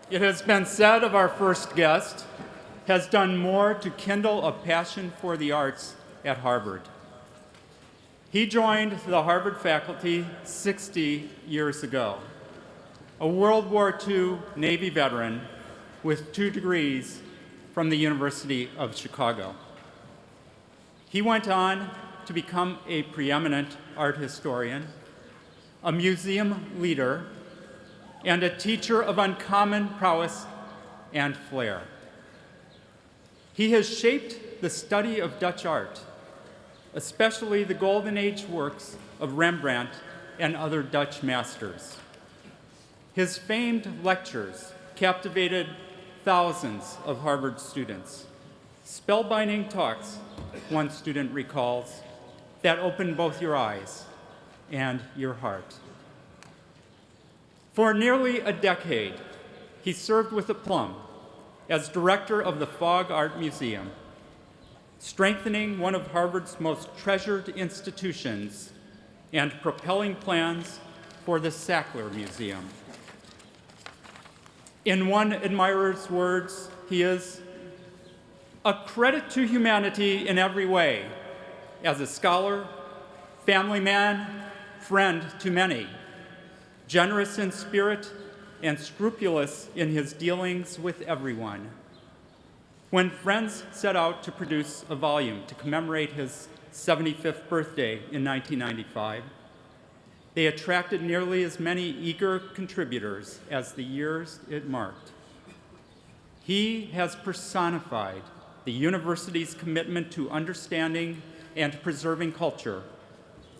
It has been said of our first guest, has done more to kindle a passion for the arts at Harvard. He joined the Harvard faculty 60 years ago, a World War II Navy veteran with 2 degrees from the University of Chicago. He went on to become a preeminent art historian, a museum leader, and a teacher of uncommon prowess and flair. He has shaped the study of Dutch art, especially the Golden Age works of Rembrandt and other Dutch masters. His famed lectures captivated thousands of Harvard students. Spellbinding talks, one student recalls, that opened both your eyes and your heart. For nearly a decade, he served with aplomb as director of the Fogg Art Museum, strengthening one of Harvard's most treasured institutions and propelling plans for the Sackler Museum. In one admirer's words, he is a credit to humanity in every way, as a scholar, family man, friend to many, generous in spirit and scrupulous in his dealings with everyone. When friends set out to produce a volume to commemorate his 75th birthday in 1995, they attracted nearly as many eager contributors as the years it marked. He has personified the university's commitment to understanding and preserving culture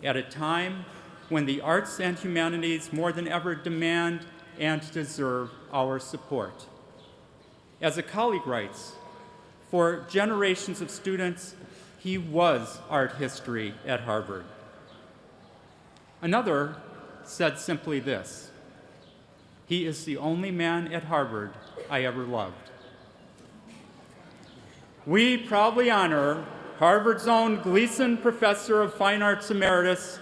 at a time when the arts and humanities more than ever demand and deserve our support. As a colleague writes, for generations of students, he was art history at Harvard. Another said simply this: he is the only man at Harvard I ever loved. We proudly honor Harvard's own Gleason Professor of Fine Arts Emeritus,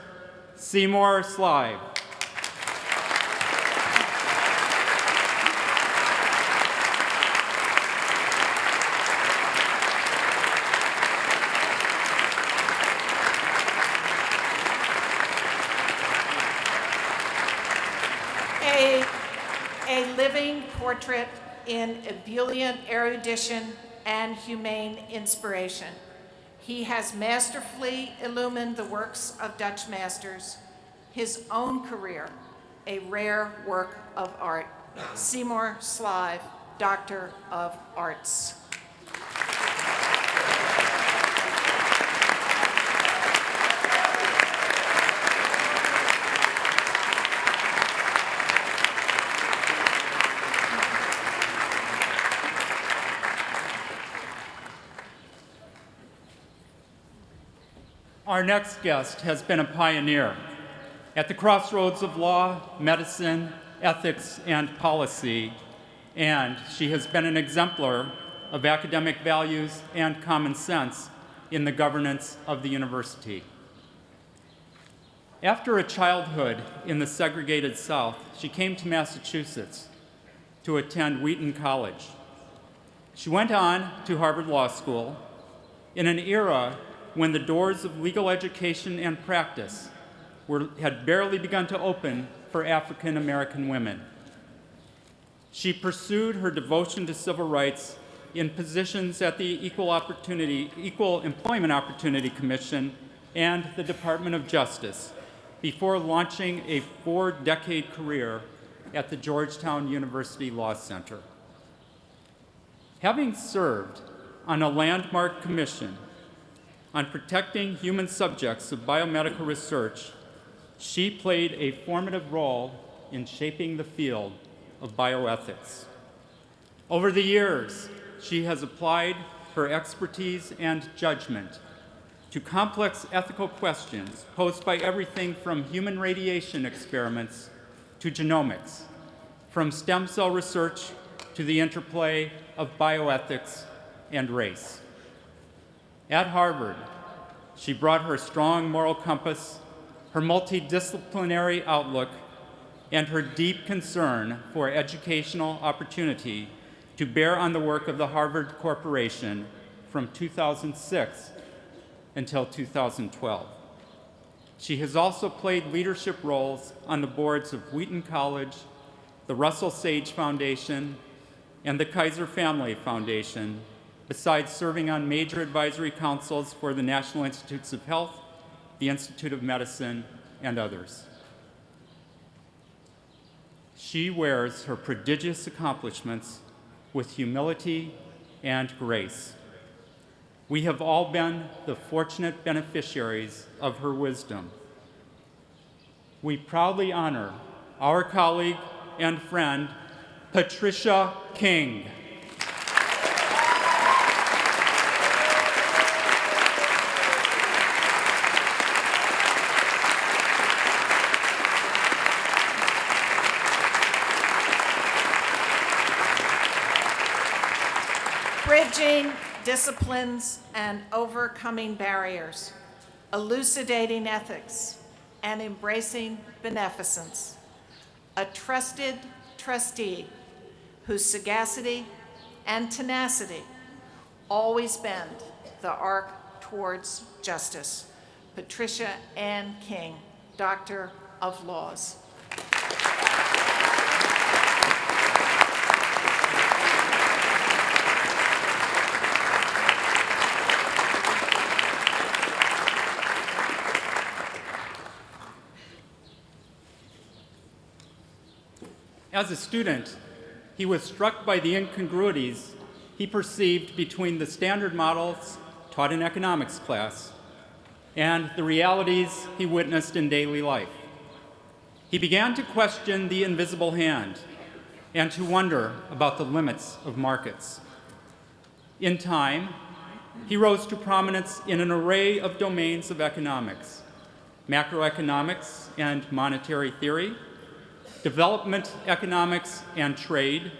Seymour Slive. A living portrait in ebullient erudition and humane inspiration. He has masterfully illumined the works of Dutch masters, his own career, a rare work of art. Seymour Slive, Doctor of Arts. Our next guest has been a pioneer at the crossroads of law, medicine, ethics, and policy, and she has been an exemplar of academic values and common sense in the governance of the university. After a childhood in the segregated South, she came to Massachusetts to attend Wheaton College. She went on to Harvard Law School in an era when the doors of legal education and practice had barely begun to open for African American women. She pursued her devotion to civil rights in positions at the Equal Employment Opportunity Commission and the Department of Justice before launching a 4-decade career at the Georgetown University Law Center. Having served on a landmark commission on protecting human subjects of biomedical research, she played a formative role in shaping the field of bioethics. Over the years, she has applied her expertise and judgment to complex ethical questions posed by everything from human radiation experiments to genomics, from stem cell research to the interplay of bioethics and race. At Harvard, she brought her strong moral compass, her multidisciplinary outlook, and her deep concern for educational opportunity to bear on the work of the Harvard Corporation from 2006 until 2012. She has also played leadership roles on the boards of Wheaton College, the Russell Sage Foundation, and the Kaiser Family Foundation, besides serving on major advisory councils for the National Institutes of Health, the Institute of Medicine, and others. She wears her prodigious accomplishments with humility and grace. We have all been the fortunate beneficiaries of her wisdom. We proudly honor our colleague and friend, Patricia King. Bridging disciplines and overcoming barriers, elucidating ethics, and embracing beneficence. A trusted trustee whose sagacity and tenacity always bend the arc towards justice. Patricia Ann King, Doctor of Laws. As a student, he was struck by the incongruities he perceived between the standard models taught in economics class and the realities he witnessed in daily life. He began to question the invisible hand and to wonder about the limits of markets. In time, he rose to prominence in an array of domains of economics: macroeconomics and monetary theory, development economics and trade,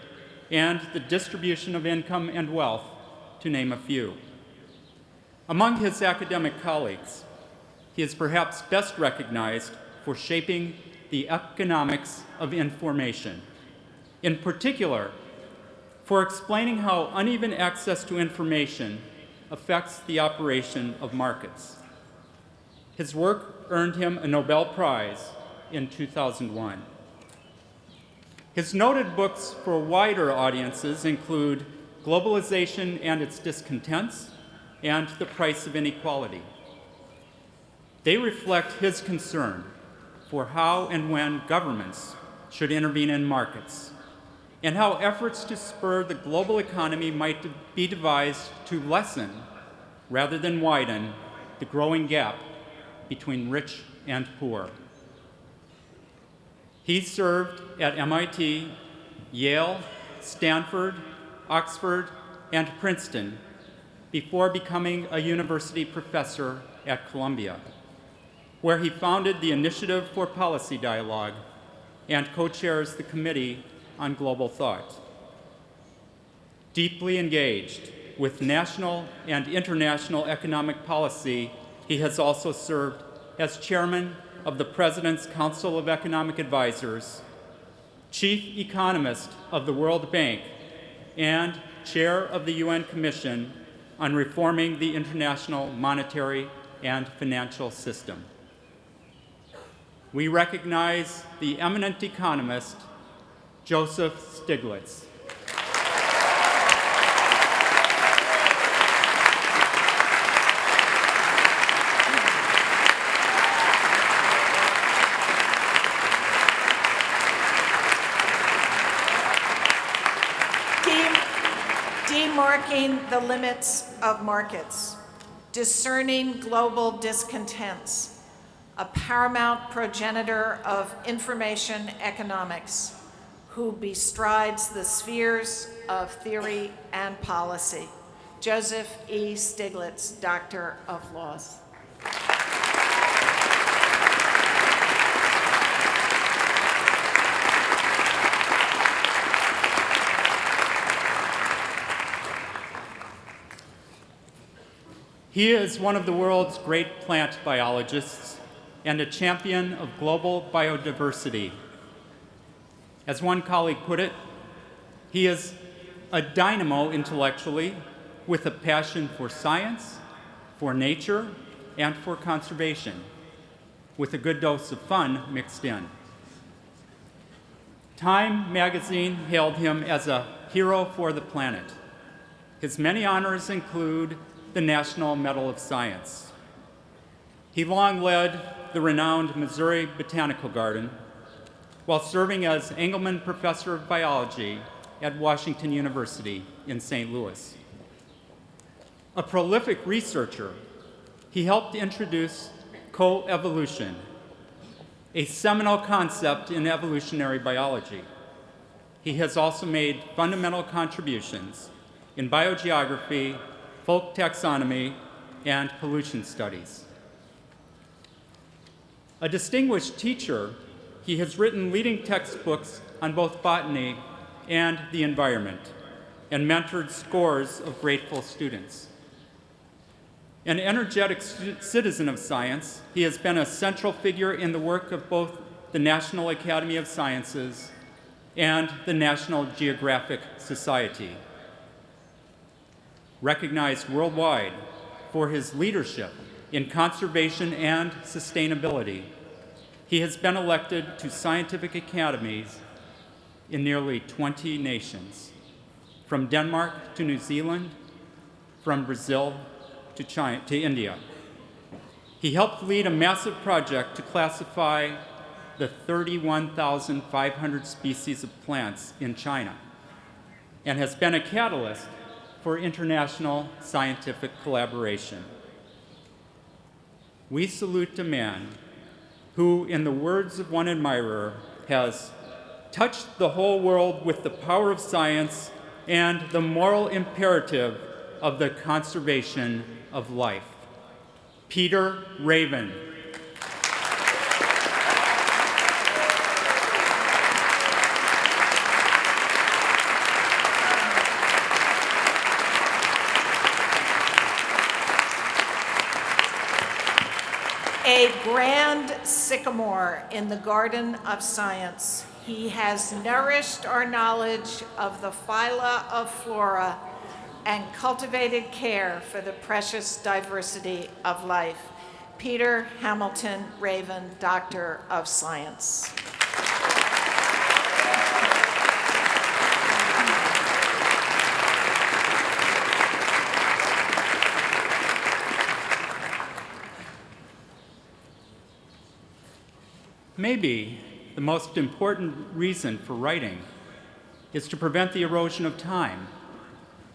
and the distribution of income and wealth, to name a few. Among his academic colleagues, he is perhaps best recognized for shaping the economics of information, in particular, for explaining how uneven access to information affects the operation of markets. His work earned him a Nobel Prize in 2001. His noted books for wider audiences include Globalization and Its Discontents and The Price of Inequality. They reflect his concern for how and when governments should intervene in markets, and how efforts to spur the global economy might be devised to lessen, rather than widen, the growing gap between rich and poor. He served at MIT, Yale, Stanford, Oxford, and Princeton before becoming a university professor at Columbia, where he founded the Initiative for Policy Dialogue and co-chairs the Committee on Global Thought. Deeply engaged with national and international economic policy, he has also served as chairman of the President's Council of Economic Advisors, chief economist of the World Bank, and chair of the UN Commission on Reforming the International Monetary and Financial System. We recognize the eminent economist, Joseph Stiglitz. Demarking the limits of markets, discerning global discontents, a paramount progenitor of information economics, who bestrides the spheres of theory and policy. Joseph E. Stiglitz, Doctor of Laws. He is one of the world's great plant biologists and a champion of global biodiversity. As one colleague put it, he is a dynamo intellectually with a passion for science, for nature, and for conservation, with a good dose of fun mixed in. Time magazine hailed him as a hero for the planet. His many honors include the National Medal of Science. He long led the renowned Missouri Botanical Garden while serving as Engelman Professor of Biology at Washington University in St. Louis. A prolific researcher, he helped introduce coevolution, a seminal concept in evolutionary biology. He has also made fundamental contributions in biogeography, folk taxonomy, and pollution studies. A distinguished teacher, he has written leading textbooks on both botany and the environment, and mentored scores of grateful students. An energetic citizen of science, he has been a central figure in the work of both the National Academy of Sciences and the National Geographic Society. Recognized worldwide for his leadership in conservation and sustainability, he has been elected to scientific academies in nearly 20 nations, from Denmark to New Zealand, from Brazil to India. He helped lead a massive project to classify the 31,500 species of plants in China, and has been a catalyst for international scientific collaboration. We salute a man who, in the words of one admirer, has touched the whole world with the power of science and the moral imperative of the conservation of life. Peter Raven. A grand sycamore in the garden of science, he has nourished our knowledge of the phyla of flora and cultivated care for the precious diversity of life. Peter Hamilton Raven, Doctor of Science. Maybe the most important reason for writing is to prevent the erosion of time,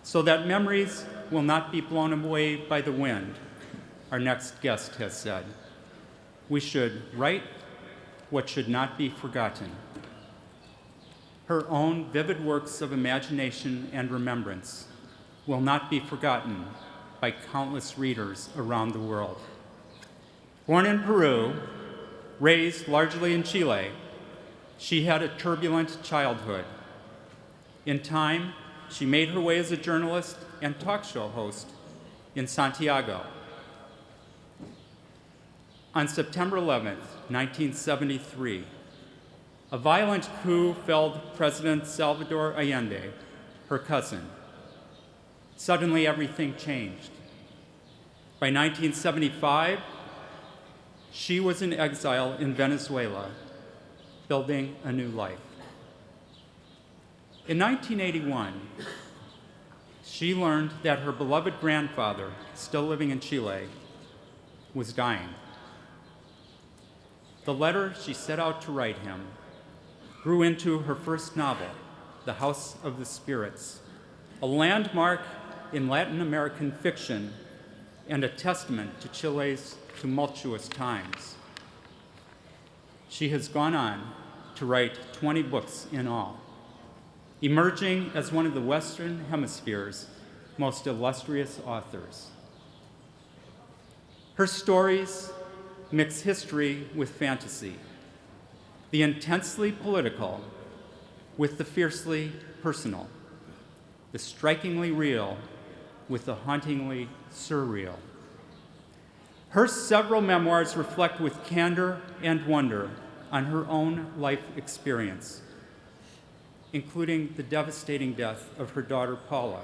so that memories will not be blown away by the wind, our next guest has said. We should write what should not be forgotten. Her own vivid works of imagination and remembrance will not be forgotten by countless readers around the world. Born in Peru, raised largely in Chile, she had a turbulent childhood. In time, she made her way as a journalist and talk show host in Santiago. On September 11th, 1973, a violent coup felled President Salvador Allende, her cousin. Suddenly, everything changed. By 1975, she was in exile in Venezuela, building a new life. In 1981, she learned that her beloved grandfather, still living in Chile, was dying. The letter she set out to write him grew into her first novel, The House of the Spirits, a landmark in Latin American fiction and a testament to Chile's tumultuous times. She has gone on to write 20 books in all, emerging as one of the Western Hemisphere's most illustrious authors. Her stories mix history with fantasy, the intensely political with the fiercely personal, the strikingly real with the hauntingly surreal. Her several memoirs reflect with candor and wonder on her own life experience, including the devastating death of her daughter Paula,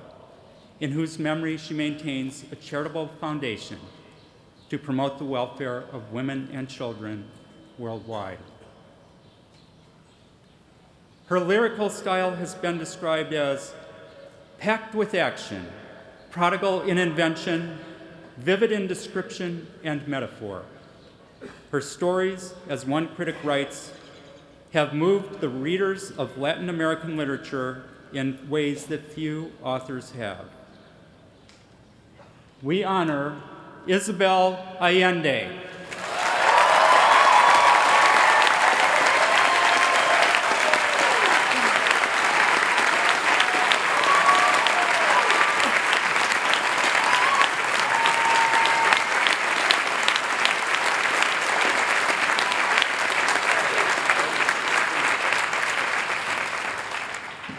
in whose memory she maintains a charitable foundation to promote the welfare of women and children worldwide. Her lyrical style has been described as packed with action, prodigal in invention, vivid in description and metaphor. Her stories, as one critic writes, have moved the readers of Latin American literature in ways that few authors have. We honor Isabel Allende.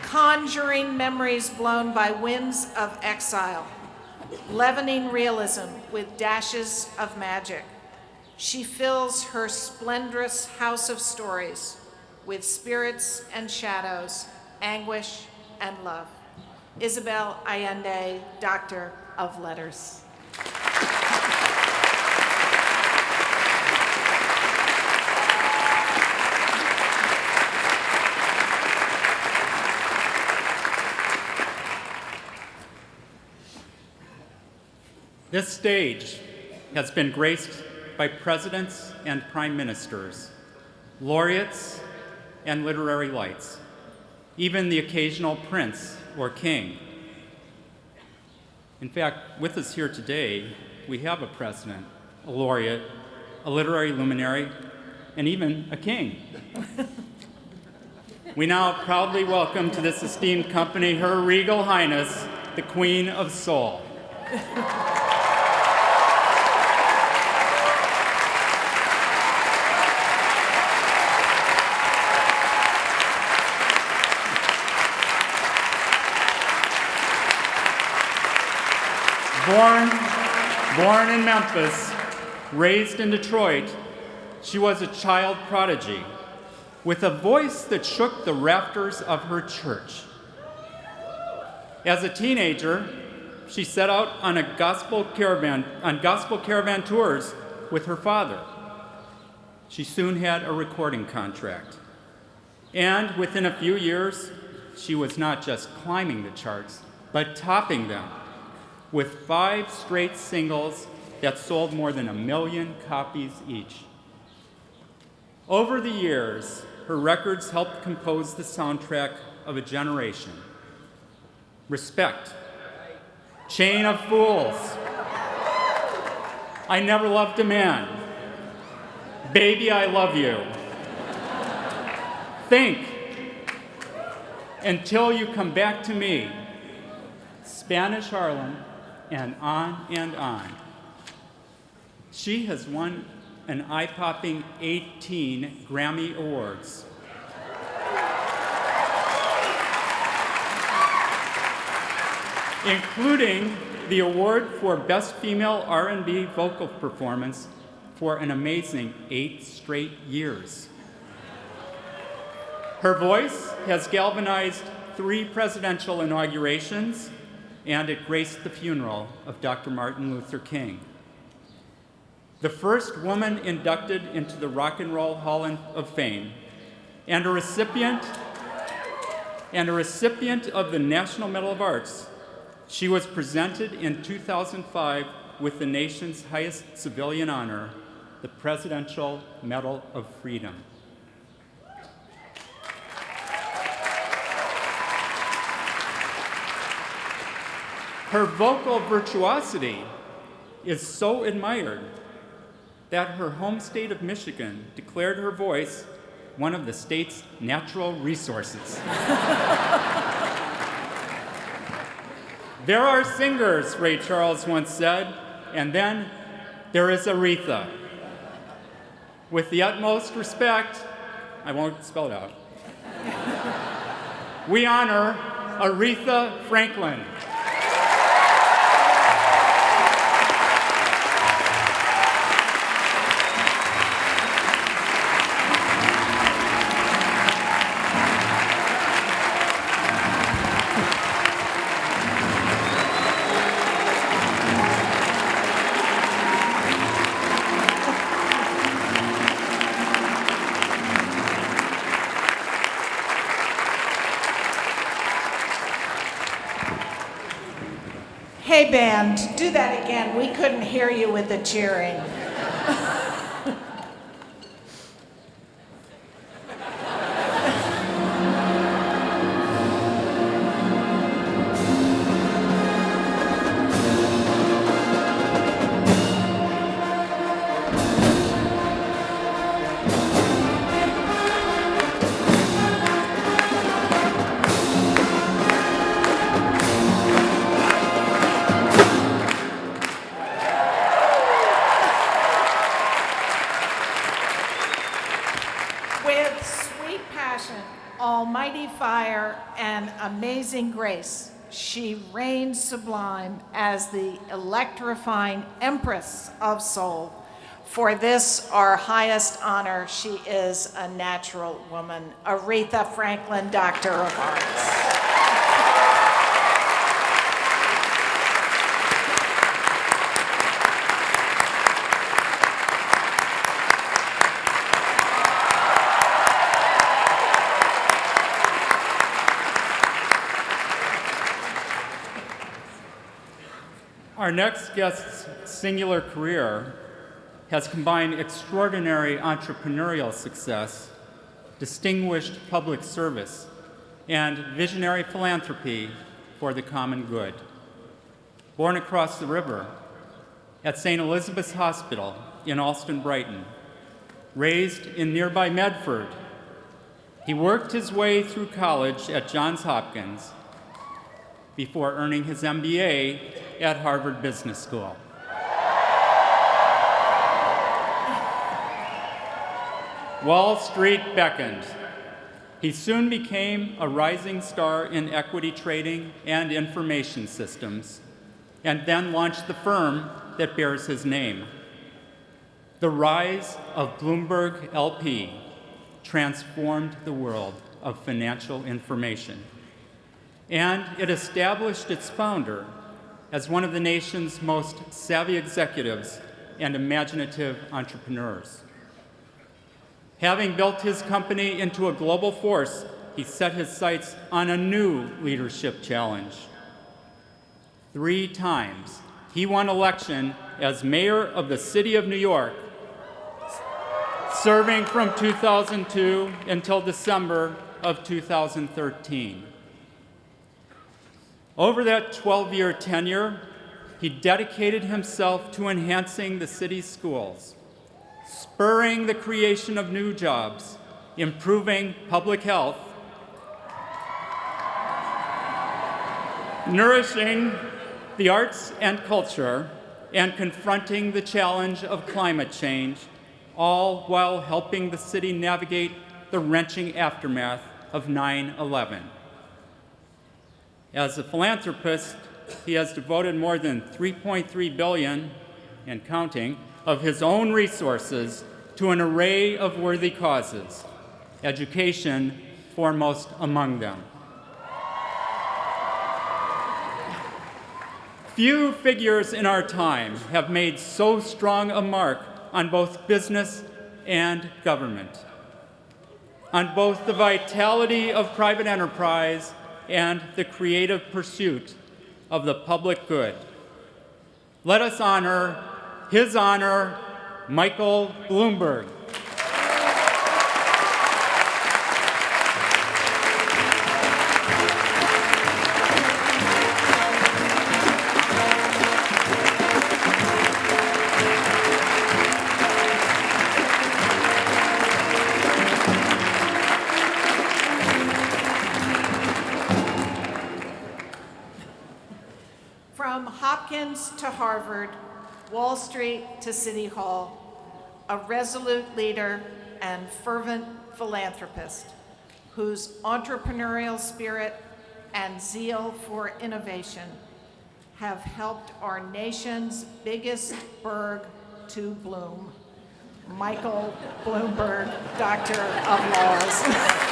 Conjuring memories blown by winds of exile, leavening realism with dashes of magic. She fills her splendorous house of stories with spirits and shadows, anguish and love. Isabel Allende, Doctor of Letters. This stage has been graced by presidents and prime ministers, laureates and literary lights, even the occasional prince or king. In fact, with us here today, we have a president, a laureate, a literary luminary, and even a king. We now proudly welcome to this esteemed company Her Regal Highness, the Queen of Soul. Born in Memphis, raised in Detroit, she was a child prodigy with a voice that shook the rafters of her church. As a teenager, she set out on gospel caravan tours with her father. She soon had a recording contract. And within a few years, she was not just climbing the charts, but topping them, with 5 straight singles that sold more than 1 million copies each. Over the years, her records helped compose the soundtrack of a generation. Respect, Chain of Fools, I Never Loved a Man, Baby, I Love You, Think, Until You Come Back to Me, Spanish Harlem, and on and on. She has won an eye-popping 18 Grammy Awards. Including the award for Best Female R&B Vocal Performance for an amazing 8 straight years. Her voice has galvanized 3 presidential inaugurations, and it graced the funeral of Dr. Martin Luther King. The first woman inducted into the Rock and Roll Hall of Fame, and a recipient of the National Medal of Arts. She was presented in 2005 with the nation's highest civilian honor, the Presidential Medal of Freedom. Her vocal virtuosity is so admired that her home state of Michigan declared her voice one of the state's natural resources. There are singers, Ray Charles once said, and then there is Aretha. With the utmost respect, I won't spell it out, we honor Aretha Franklin. Hey band, do that again. We couldn't hear you with the cheering. With sweet passion, almighty fire, and amazing grace, she reigns sublime as the electrifying Empress of Soul. For this, our highest honor, she is a natural woman, Aretha Franklin, Doctor of Arts. Our next guest's singular career has combined extraordinary entrepreneurial success, distinguished public service, and visionary philanthropy for the common good. Born across the river at St. Elizabeth's Hospital in Alston-Brighton, raised in nearby Medford, he worked his way through college at Johns Hopkins before earning his MBA at Harvard Business School. Wall Street beckoned. He soon became a rising star in equity trading and information systems, and then launched the firm that bears his name. The rise of Bloomberg LP transformed the world of financial information, and it established its founder as one of the nation's most savvy executives and imaginative entrepreneurs. Having built his company into a global force, he set his sights on a new leadership challenge. 3 times, he won election as mayor of the city of New York, serving from 2002 until December of 2013. Over that 12-year tenure, he dedicated himself to enhancing the city's schools, spurring the creation of new jobs, improving public health, nourishing the arts and culture, and confronting the challenge of climate change, all while helping the city navigate the wrenching aftermath of 9/11. As a philanthropist, he has devoted more than $3.3 billion, and counting, of his own resources to an array of worthy causes, education foremost among them. Few figures in our time have made so strong a mark on both business and government, on both the vitality of private enterprise and the creative pursuit of the public good. Let us honor His Honor, Michael Bloomberg. From Hopkins to Harvard, Wall Street to City Hall, a resolute leader and fervent philanthropist whose entrepreneurial spirit and zeal for innovation have helped our nation's biggest burg to bloom. Michael Bloomberg, Doctor of Laws.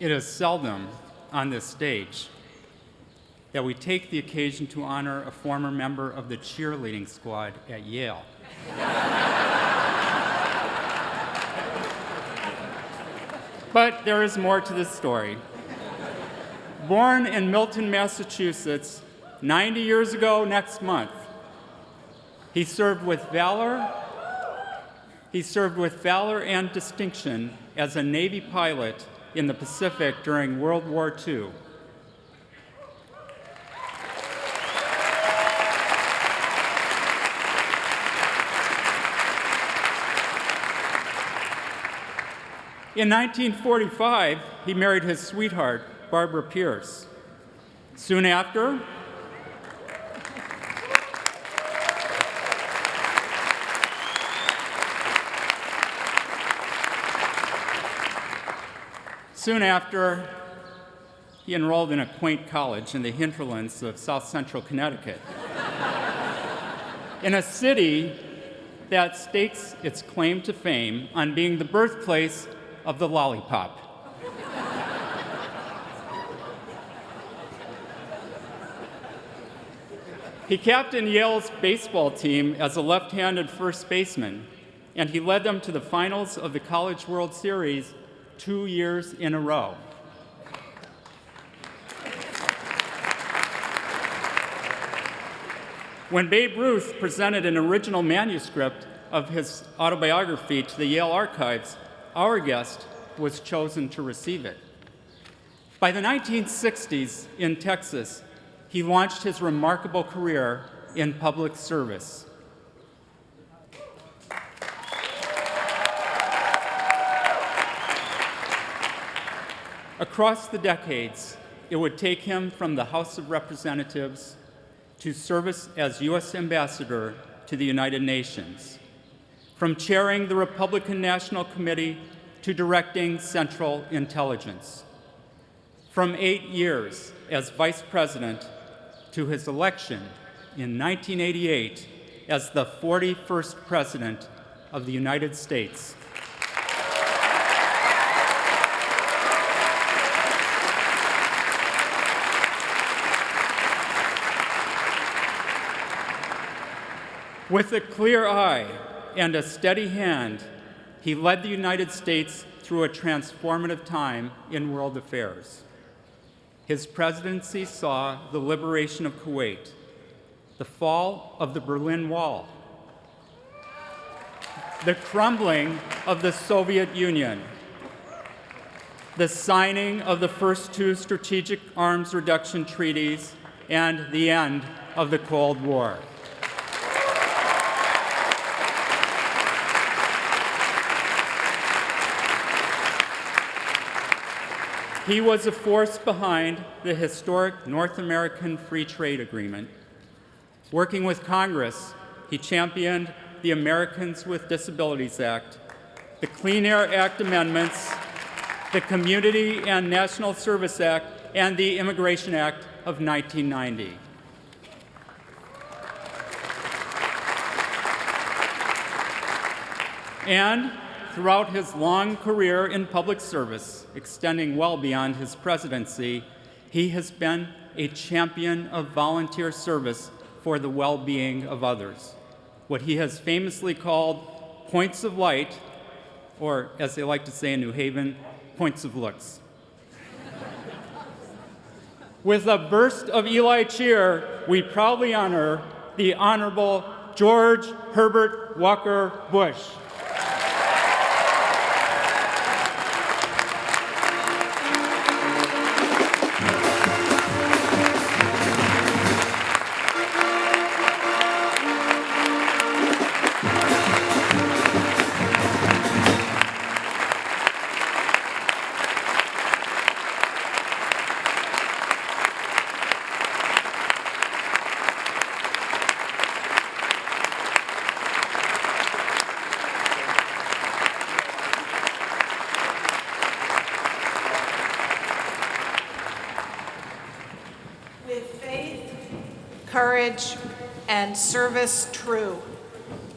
It is seldom on this stage that we take the occasion to honor a former member of the cheerleading squad at Yale. But there is more to this story. Born in Milton, Massachusetts, 90 years ago next month, he served with valor and distinction as a Navy pilot in the Pacific during World War II. In 1945, he married his sweetheart, Barbara Pierce. Soon after, he enrolled in a quaint college in the hinterlands of South Central Connecticut, in a city that stakes its claim to fame on being the birthplace of the lollipop. He captained Yale's baseball team as a left-handed first baseman, and he led them to the finals of the College World Series 2 years in a row. When Babe Ruth presented an original manuscript of his autobiography to the Yale archives, our guest was chosen to receive it. By the 1960s in Texas, he launched his remarkable career in public service. Across the decades, it would take him from the House of Representatives to service as U.S. Ambassador to the United Nations, from chairing the Republican National Committee to directing Central Intelligence, from 8 years as Vice President to his election in 1988 as the 41st President of the United States. With a clear eye and a steady hand, he led the United States through a transformative time in world affairs. His presidency saw the liberation of Kuwait, the fall of the Berlin Wall, the crumbling of the Soviet Union, the signing of the first 2 strategic arms reduction treaties, and the end of the Cold War. He was a force behind the historic North American Free Trade Agreement. Working with Congress, he championed the Americans with Disabilities Act, the Clean Air Act amendments, the Community and National Service Act, and the Immigration Act of 1990. And throughout his long career in public service, extending well beyond his presidency, he has been a champion of volunteer service for the well-being of others, what he has famously called points of light, or as they like to say in New Haven, points of looks. With a burst of Eli cheer, we proudly honor the Honorable George Herbert Walker Bush. Courage, and service true,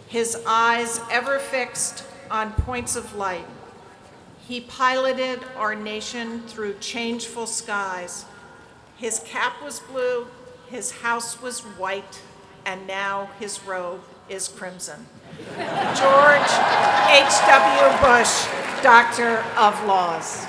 his eyes ever fixed on points of light. He piloted our nation through changeful skies, His cap was blue, his house was white, and now his robe is crimson. George H.W. Bush, Doctor of Laws.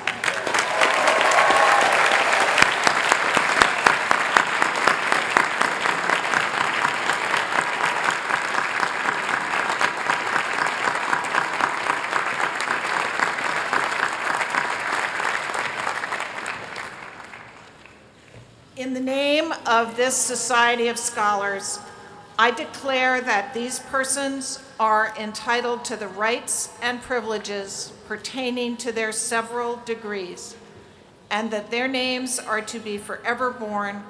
In the name of this Society of Scholars, I declare that these persons are entitled to the rights and privileges pertaining to their several degrees, and that their names are to be forever borne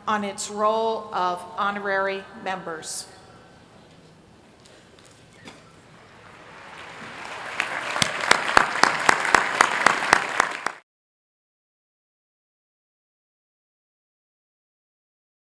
on its roll of honorary members.